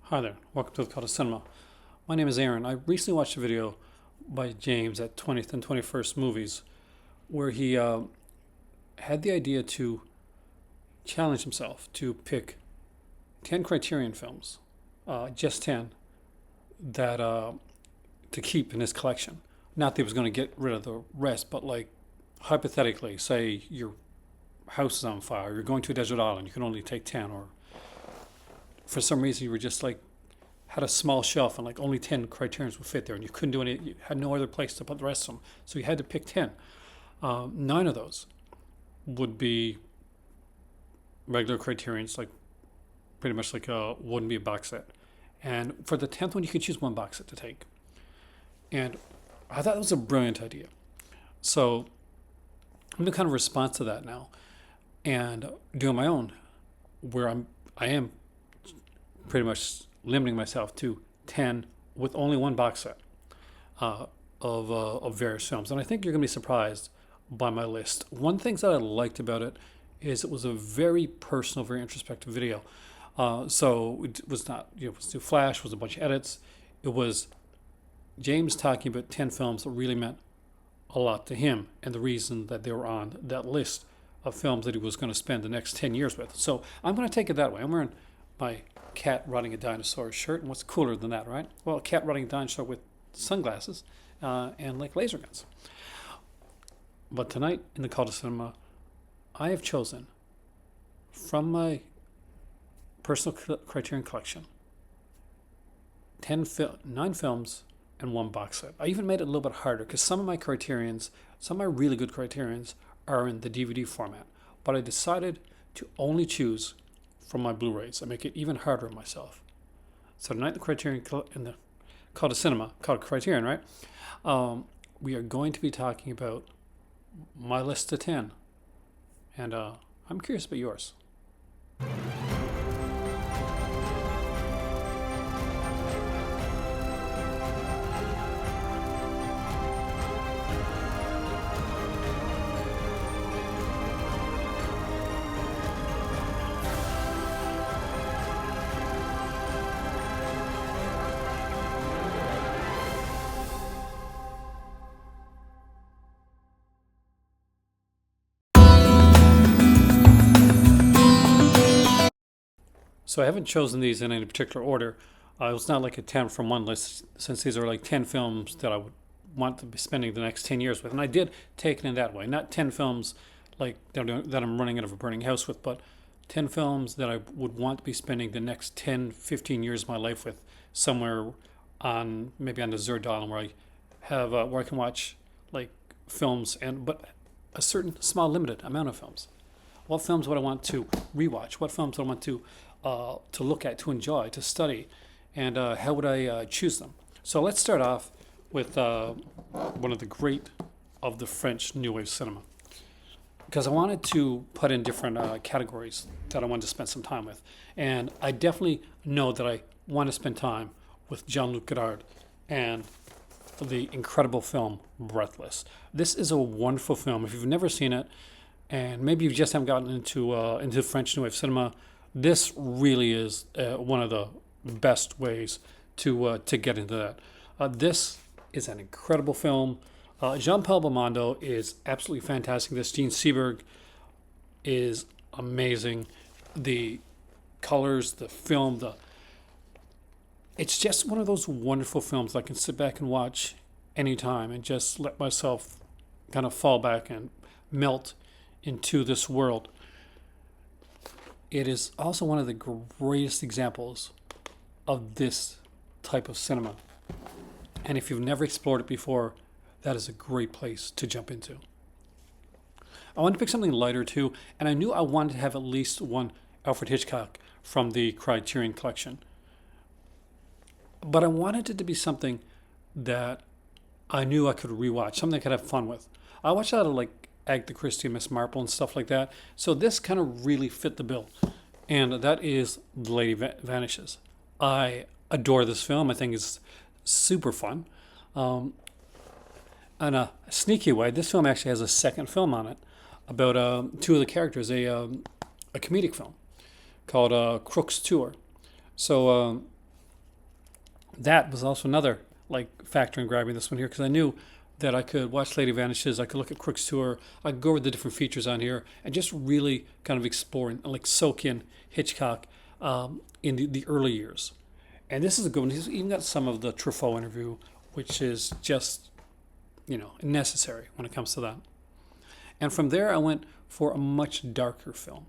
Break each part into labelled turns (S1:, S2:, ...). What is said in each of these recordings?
S1: Hi there, welcome to the Cult of Cinema. My name is Aaron. I recently watched a video by James at 20th and 21st Movies where he had the idea to challenge himself to pick 10 Criterion films, just 10, that to keep in his collection. Not that he was going to get rid of the rest, but like hypothetically, say your house is on fire, you're going to a desert island, you can only take 10, or for some reason you were just like had a small shelf and like only 10 criterions would fit there and you couldn't do any, you had no other place to put the rest of them, so you had to pick 10. 9 of those would be regular criterions, like pretty much like wouldn't be a box set, and for the 10th one you could choose one box set to take. And I thought that was a brilliant idea, so I'm in kind of response to that now and doing my own, where I am pretty much limiting myself to 10 with only one box set of various films. And I think you're going to be surprised by my list. One thing that I liked about it is it was a very personal, very introspective video. So it was not, it was too flash, it was a bunch of edits. It was James talking about 10 films that really meant a lot to him and the reason that they were on that list of films that he was going to spend the next 10 years with. So I'm going to take it that way. I'm wearing my cat riding a dinosaur shirt, and what's cooler than that, right? Well, a cat riding a dinosaur with sunglasses and like laser guns. But tonight in the Cult of Cinema, I have chosen from my personal Criterion collection 9 films and one box set. I even made it a little bit harder because some of my criterions, some of my really good criterions, are in the DVD format. But I decided to only choose from my Blu-rays. I make it even harder on myself. So tonight the Criterion in the Cult of Cinema, called Criterion, right? We are going to be talking about my list of 10, and I'm curious about yours. So I haven't chosen these in any particular order. It was not like a 10 from one list, since these are like 10 films that I would want to be spending the next 10 years with. And I did take it in that way. Not 10 films like that I'm running out of a burning house with, but 10 films that I would want to be spending the next 10, 15 years of my life with, somewhere on, maybe on the Desert Island, where I have, where I can watch like films, but a certain small limited amount of films. What films would I want to rewatch? What films would I want to look at, to enjoy, to study, and how would I choose them? So let's start off with one of the great of the French New Wave cinema, because I wanted to put in different categories that I wanted to spend some time with. And I definitely know that I want to spend time with Jean-Luc Godard and the incredible film Breathless. This is a wonderful film. If you've never seen it, and maybe you just haven't gotten into French New Wave cinema, this really is one of the best ways to get into that. This is an incredible film. Jean-Paul Belmondo is absolutely fantastic. This Gene Seberg is amazing. The colors, the film, it's just one of those wonderful films that I can sit back and watch anytime and just let myself kind of fall back and melt into this world. It is also one of the greatest examples of this type of cinema. And if you've never explored it before, that is a great place to jump into. I wanted to pick something lighter too, and I knew I wanted to have at least one Alfred Hitchcock from the Criterion Collection. But I wanted it to be something that I knew I could rewatch, something I could have fun with. I watched a lot of like Agatha Christie, Miss Marple, and stuff like that. So this kind of really fit the bill. And that is Lady Vanishes. I adore this film. I think it's super fun. In a sneaky way, this film actually has a second film on it about two of the characters, a comedic film called Crook's Tour. So that was also another like factor in grabbing this one here because I knew that I could watch Lady Vanishes, I could look at Crook's Tour, I could go over the different features on here and just really kind of explore and like soak in Hitchcock in the early years. And this is a good one. He's even got some of the Truffaut interview, which is just, necessary when it comes to that. And from there, I went for a much darker film.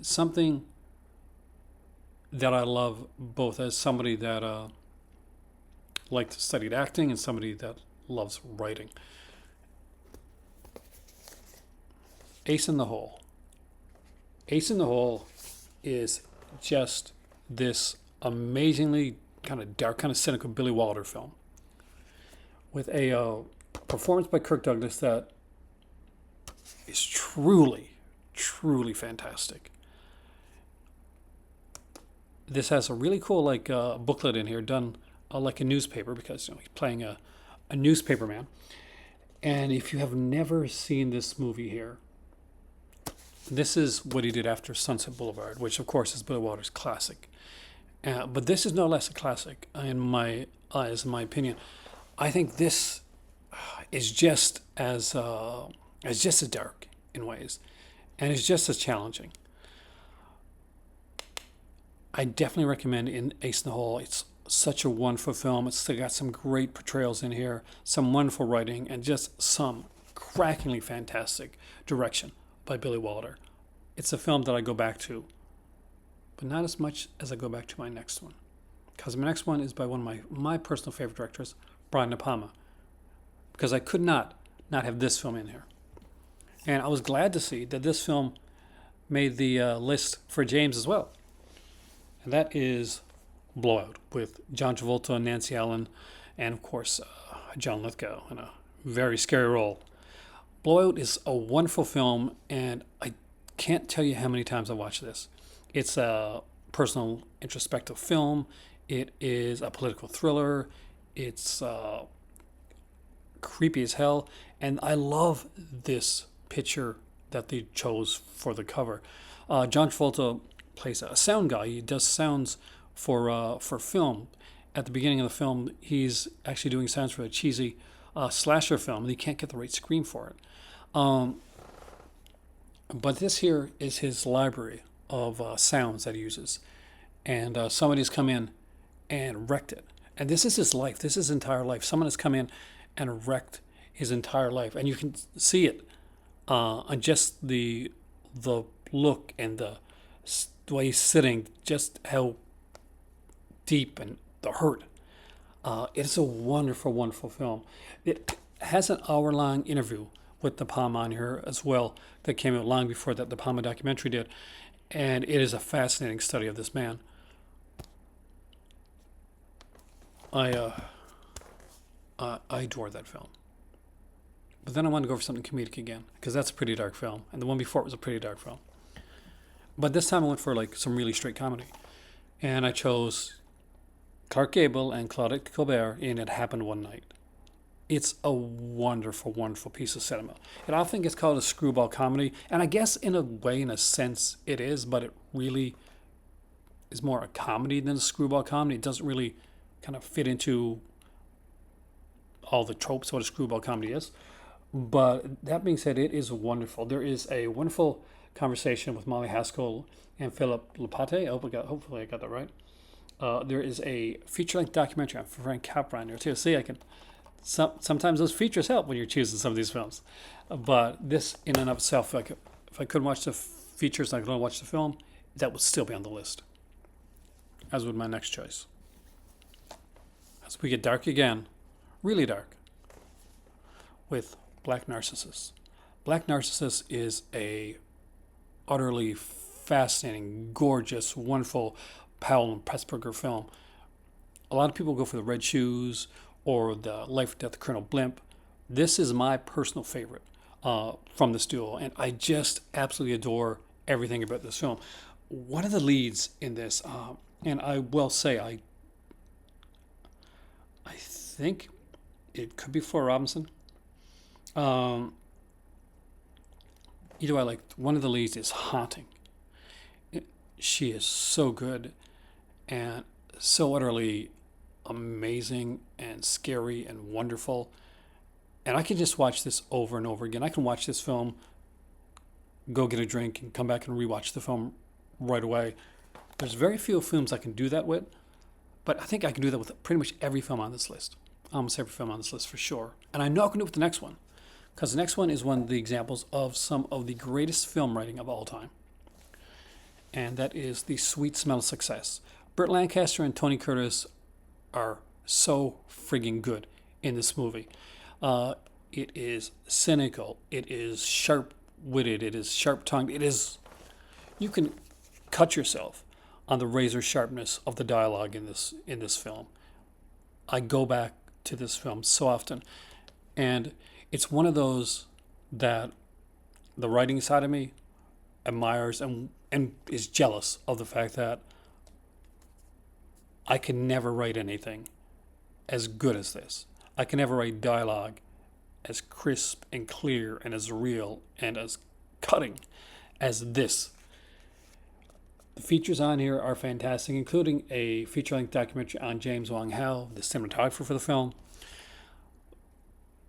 S1: Something that I love both as somebody that liked studied acting and somebody that loves writing. Ace in the Hole. Ace in the Hole is just this amazingly kind of dark, kind of cynical Billy Wilder film with a performance by Kirk Douglas that is truly, truly fantastic. This has a really cool booklet in here done like a newspaper because he's playing a newspaper man. And if you have never seen this movie here, this is what he did after Sunset Boulevard, which of course is Billy Wilder's classic. But this is no less a classic in my eyes, in my opinion. I think this is just as dark in ways, and is just as challenging. I definitely recommend in Ace in the Hole. It's such a wonderful film. It's still got some great portrayals in here, some wonderful writing, and just some crackingly fantastic direction by Billy Wilder. It's a film that I go back to, but not as much as I go back to my next one. Because my next one is by one of my personal favorite directors, Brian De Palma. Because I could not have this film in here. And I was glad to see that this film made the list for James as well. And that is Blowout with John Travolta, Nancy Allen, and of course John Lithgow in a very scary role. Blowout is a wonderful film, and I can't tell you how many times I watched this. It's a personal introspective film. It is a political thriller. It's creepy as hell, and I love this picture that they chose for the cover. John Travolta plays a sound guy. He does sounds for film. At the beginning of the film, he's actually doing sounds for a cheesy slasher film, and he can't get the right scream for it. But this here is his library of sounds that he uses, and somebody's come in and wrecked it. And this is his life. This is his entire life. Someone has come in and wrecked his entire life, and you can see it on just the look and the way he's sitting, just how deep and the hurt. It's a wonderful, wonderful film. It has an hour-long interview with De Palma on here as well that came out long before that De Palma documentary did, and it is a fascinating study of this man. I adore that film. But then I wanted to go for something comedic again, because that's a pretty dark film, and the one before it was a pretty dark film. But this time I went for like some really straight comedy, and I chose Clark Gable and Claudette Colbert in It Happened One Night. It's a wonderful, wonderful piece of cinema. It often gets called a screwball comedy, and I guess in a way, in a sense, it is, but it really is more a comedy than a screwball comedy. It doesn't really kind of fit into all the tropes of what a screwball comedy is. But that being said, it is wonderful. There is a wonderful conversation with Molly Haskell and Philip Lapate. Hopefully I got that right. There is a feature-length documentary on Frank Capra in there too. See, sometimes those features help when you're choosing some of these films. But this in and of itself, if I couldn't watch the features and I could only watch the film, that would still be on the list. As would my next choice. As we get dark again, really dark, with Black Narcissist. Black Narcissist is a utterly fascinating, gorgeous, wonderful Powell and Pressburger film. A lot of people go for the Red Shoes or the Life and Death of Colonel Blimp. This is my personal favorite from this duo, and I just absolutely adore everything about this film. One of the leads in this, and I will say, I think it could be Flora Robinson. Either way, like one of the leads is haunting. She is so good and so utterly amazing and scary and wonderful. And I can just watch this over and over again. I can watch this film, go get a drink, and come back and rewatch the film right away. There's very few films I can do that with, but I think I can do that with pretty much every film on this list. Almost every film on this list for sure. And I know I can do it with the next one, because the next one is one of the examples of some of the greatest film writing of all time. And that is The Sweet Smell of Success. Burt Lancaster and Tony Curtis are so friggin' good in this movie. It is cynical. It is sharp-witted. It is sharp-tongued. It is... You can cut yourself on the razor sharpness of the dialogue in this film. I go back to this film so often, and it's one of those that the writing side of me admires and is jealous of the fact that I can never write anything as good as this. I can never write dialogue as crisp and clear and as real and as cutting as this. The features on here are fantastic, including a feature-length documentary on James Wong Howe, the cinematographer for the film.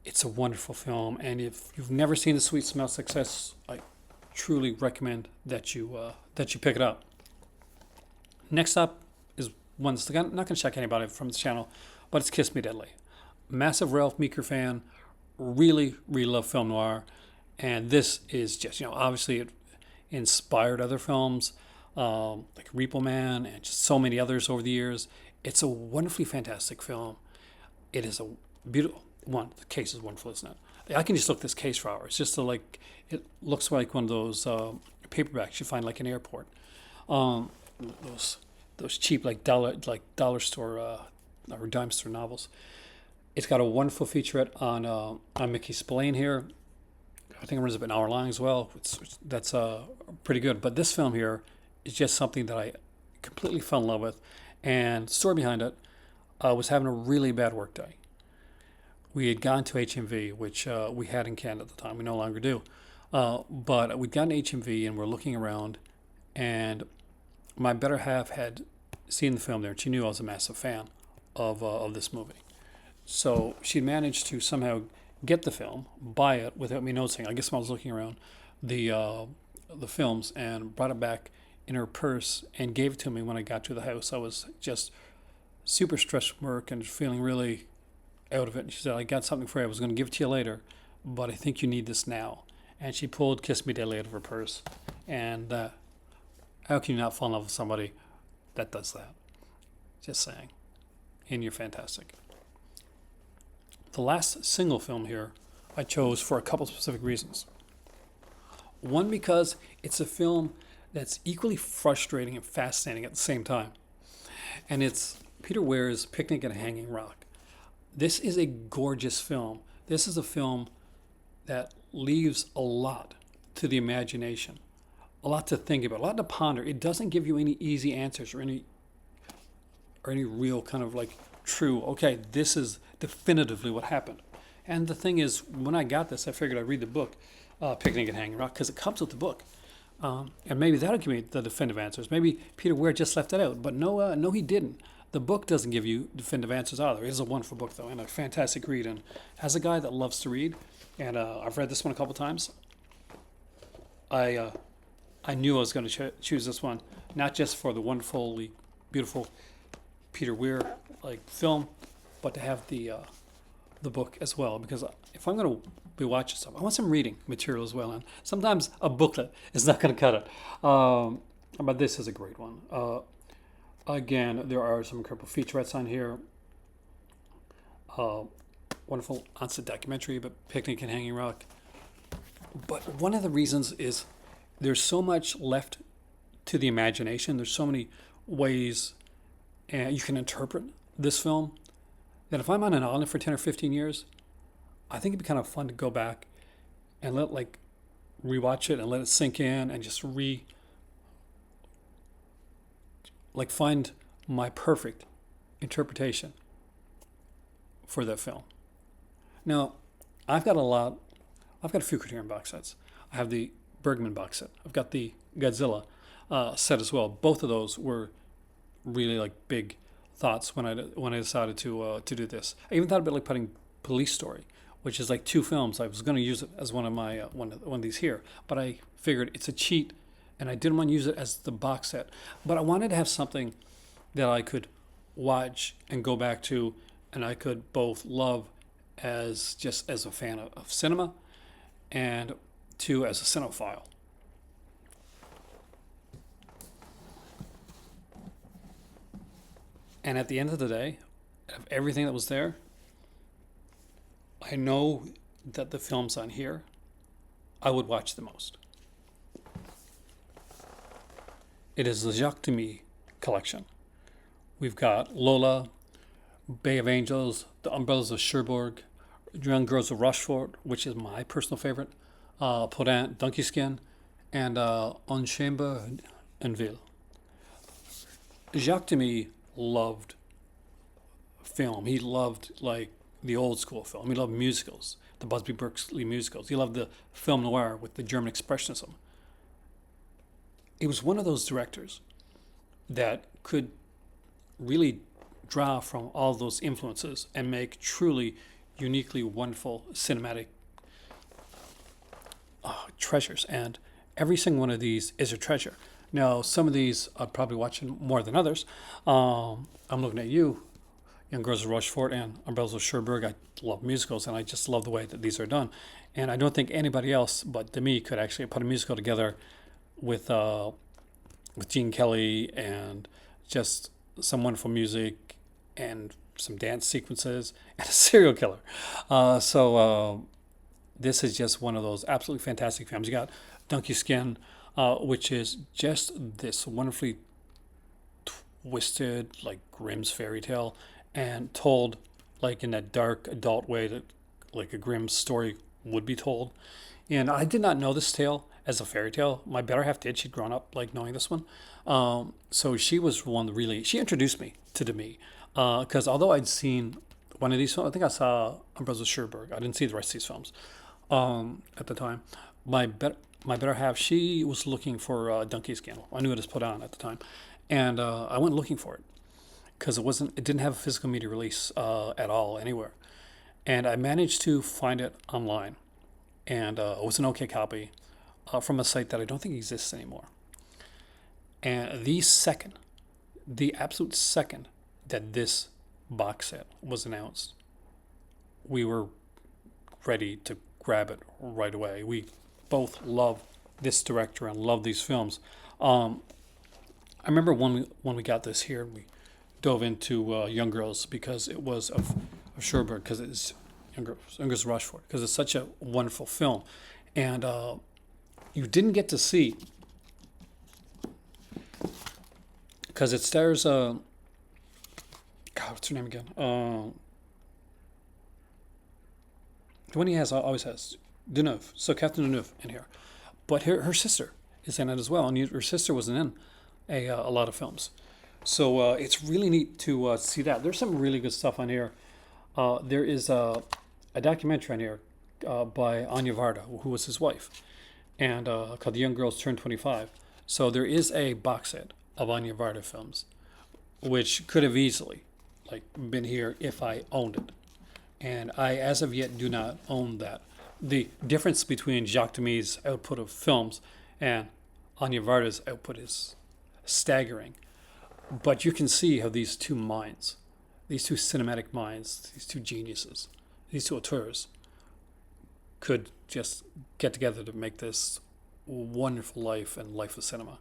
S1: It's a wonderful film, and if you've never seen The Sweet Smell of Success, I truly recommend that you pick it up. Next up is one that's not going to shock anybody from this channel, but it's Kiss Me Deadly. Massive Ralph Meeker fan, really, really love film noir, and this is just, obviously it inspired other films, like Repo Man and just so many others over the years. It's a wonderfully fantastic film. It is a beautiful one. The case is wonderful, isn't it? I can just look at this case for hours. Just to it looks like one of those paperbacks you find like in an airport. Those cheap dollar store or dime store novels. It's got a wonderful featurette on Mickey Spillane here. I think it runs up an hour long as well. That's pretty good. But this film here is just something that I completely fell in love with. And the story behind it, I was having a really bad work day. We had gone to HMV, which we had in Canada at the time. We no longer do. But we'd gone to HMV and we're looking around. And my better half had seen the film there. And she knew I was a massive fan of this movie. So she managed to somehow get the film, buy it without me noticing. I guess when I was looking around the films, and brought it back in her purse and gave it to me when I got to the house. I was just super stressed from work and feeling really out of it. And she said, I got something for you. I was going to give it to you later, but I think you need this now. And she pulled Kiss Me Deadly out of her purse. And how can you not fall in love with somebody that does that? Just saying. And you're fantastic. The last single film here I chose for a couple specific reasons. One, because it's a film that's equally frustrating and fascinating at the same time. And it's Peter Weir's Picnic at a Hanging Rock. This is a gorgeous film. This is a film that leaves a lot to the imagination, a lot to think about, a lot to ponder. It doesn't give you any easy answers or any real kind of true, okay, this is definitively what happened. And the thing is, when I got this, I figured I'd read the book, Picnic at Hanging Rock, because it comes with the book. And maybe that'll give me the definitive answers. Maybe Peter Weir just left it out, but no, he didn't. The book doesn't give you definitive answers either. It is a wonderful book, though, and a fantastic read. And as a guy that loves to read, and I've read this one a couple times, I knew I was going to choose this one, not just for the wonderfully beautiful Peter Weir film, but to have the book as well. Because if I'm going to be watching something, I want some reading material as well. And sometimes a booklet is not going to cut it. But this is a great one. Again, there are some incredible featurettes on here. Wonderful on-set documentary about Picnic at Hanging Rock. But one of the reasons is there's so much left to the imagination. There's so many ways you can interpret this film that if I'm on an island for 10 or 15 years, I think it'd be kind of fun to go back and rewatch it and let it sink in and just find my perfect interpretation for that film. Now, I've got a few Criterion box sets. I have the Bergman box set. I've got the Godzilla set as well. Both of those were really big thoughts when I decided to do this. I even thought about like putting Police Story, which is like two films. I was going to use it as one of my one of these here, but I figured it's a cheat, and I didn't want to use it as the box set. But I wanted to have something that I could watch and go back to, and I could both love as just as a fan of cinema, and two as a cinephile. And at the end of the day, of everything that was there, I know that the films on here I would watch the most. It is the Jaci Collection. We've got Lola, Bay of Angels, The Umbrellas of Cherbourg, Young Girls of Rochefort, which is my personal favorite, Podant, Donkey Skin, and En Chambre en Ville. Jacques Demy loved film. He loved like the old school film. He loved musicals, the Busby Berkeley musicals. He loved the film noir with the German expressionism. He was one of those directors that could really draw from all those influences and make truly uniquely wonderful cinematic treasures. And every single one of these is a treasure. Now, some of these I'd probably watch more than others. I'm looking at you, Young Girls of Rochefort and Umbrellas of Cherbourg. I love musicals, and I just love the way that these are done. And I don't think anybody else but Demy could actually put a musical together with Gene Kelly and just some wonderful music and some dance sequences and a serial killer. This is just one of those absolutely fantastic films. You got Donkey Skin, which is just this wonderfully twisted, like Grimm's fairy tale, and told like in that dark adult way that like a Grimm story would be told. And I did not know this tale as a fairy tale. My better half did. She'd grown up like knowing this one. So she was one that really, she introduced me to Demy. Because although I'd seen one of these films, I think I saw Umbrellas of Cherbourg. I didn't see the rest of these films at the time. My better half, she was looking for Donkey Skin. I knew it was put on at the time. And I went looking for it because it didn't have a physical media release at all anywhere. And I managed to find it online. And it was an okay copy from a site that I don't think exists anymore. And the absolute second that this box set was announced, we were ready to grab it right away. We both love this director and love these films. I remember when we got this here, we dove into Young Girls because it was of Cherbourg, because it's Young Girls of Rochefort, because it's such a wonderful film. And you didn't get to see, because it stars, God, what's her name again? The one he always has, Deneuve. So Catherine Deneuve in here. But her sister is in it as well, and her sister wasn't in a lot of films. So it's really neat to see that. There's some really good stuff on here. There is a documentary on here by Anya Varda, who was his wife, and called The Young Girls Turn 25. So there is a box set of Anya Varda films, which could have easily been here if I owned it. And I, as of yet, do not own that. The difference between Jacques Demy's output of films and Anya Varda's output is staggering. But you can see how these two minds, these two cinematic minds, these two geniuses, these two auteurs could just get together to make this wonderful life and life of cinema.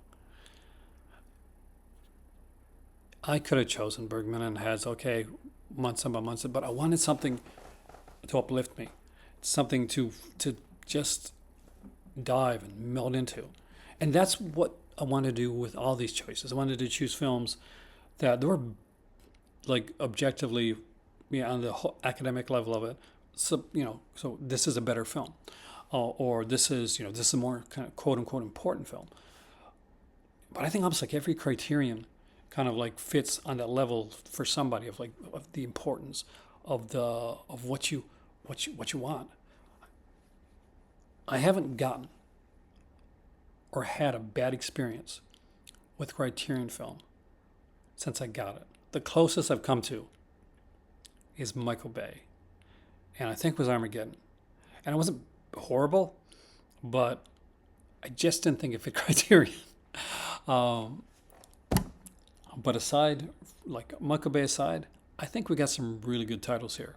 S1: I could have chosen Bergman and has, months and months, but I wanted something to uplift me, something to just dive and meld into. And that's what I wanted to do with all these choices. I wanted to choose films that were objectively, on the whole academic level of it. So so this is a better film, or this is this is a more kind of quote unquote important film. But I think almost like every criterion kind of fits on that level for somebody of the importance of what you want. I haven't gotten or had a bad experience with Criterion film since I got it. the closest I've come to is Michael Bay, and I think it was Armageddon. And it wasn't horrible, but I just didn't think it fit Criterion. Um, but aside, like Michael Bay aside, I think we got some really good titles here.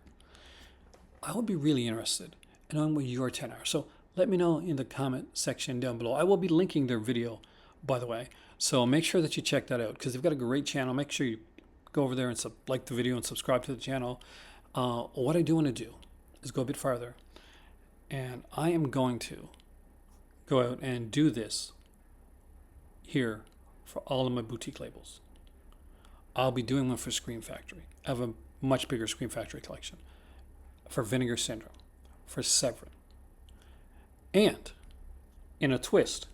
S1: I would be really interested in knowing what your 10 are. So let me know in the comment section down below. I will be linking their video, by the way. So make sure that you check that out because they've got a great channel. Make sure you go over there and like the video and subscribe to the channel. What I do want to do is go a bit farther. And I am going to go out and do this here for all of my boutique labels. I'll be doing one for Scream Factory. I have a much bigger Scream Factory collection. For Vinegar Syndrome. For Severin. And in a twist,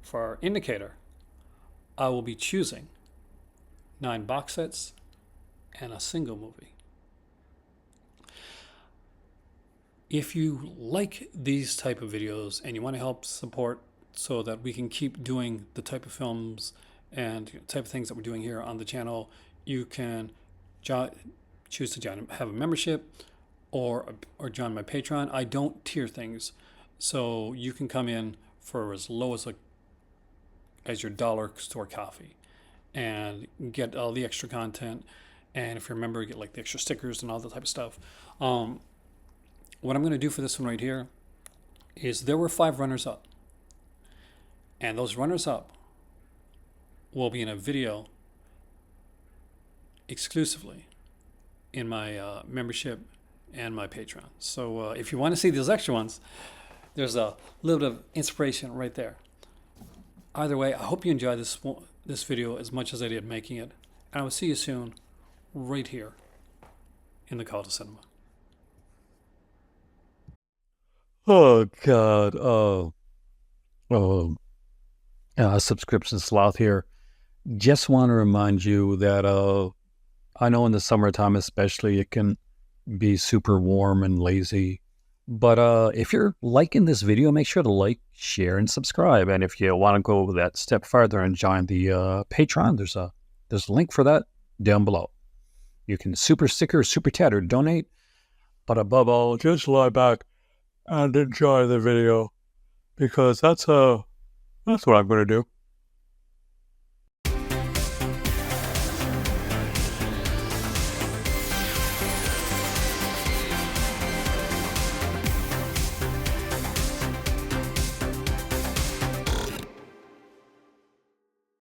S1: for our indicator, I will be choosing 9 box sets and a single movie. If you like these type of videos and you want to help support so that we can keep doing the type of films and type of things that we're doing here on the channel, you can choose to have a membership or join my Patreon. I don't tier things, so you can come in for as low as your dollar store coffee and get all the extra content. And if you're a member, you get like the extra stickers and all that type of stuff. What I'm going to do for this one right here is there were 5 runners-up. And those runners-up will be in a video exclusively in my membership and my Patreon. So if you want to see those extra ones, there's a little bit of inspiration right there. Either way, I hope you enjoyed this video as much as I did making it. And I will see you soon right here in the Call to Cinema.
S2: Oh God. Subscription sloth here. Just want to remind you that I know in the summertime especially it can be super warm and lazy. But if you're liking this video, make sure to like, share, and subscribe. And if you want to go that step further and join the Patreon, there's a link for that down below. You can super sticker, super chat, or donate. But above all, just lie back and enjoy the video because that's what I'm going to do.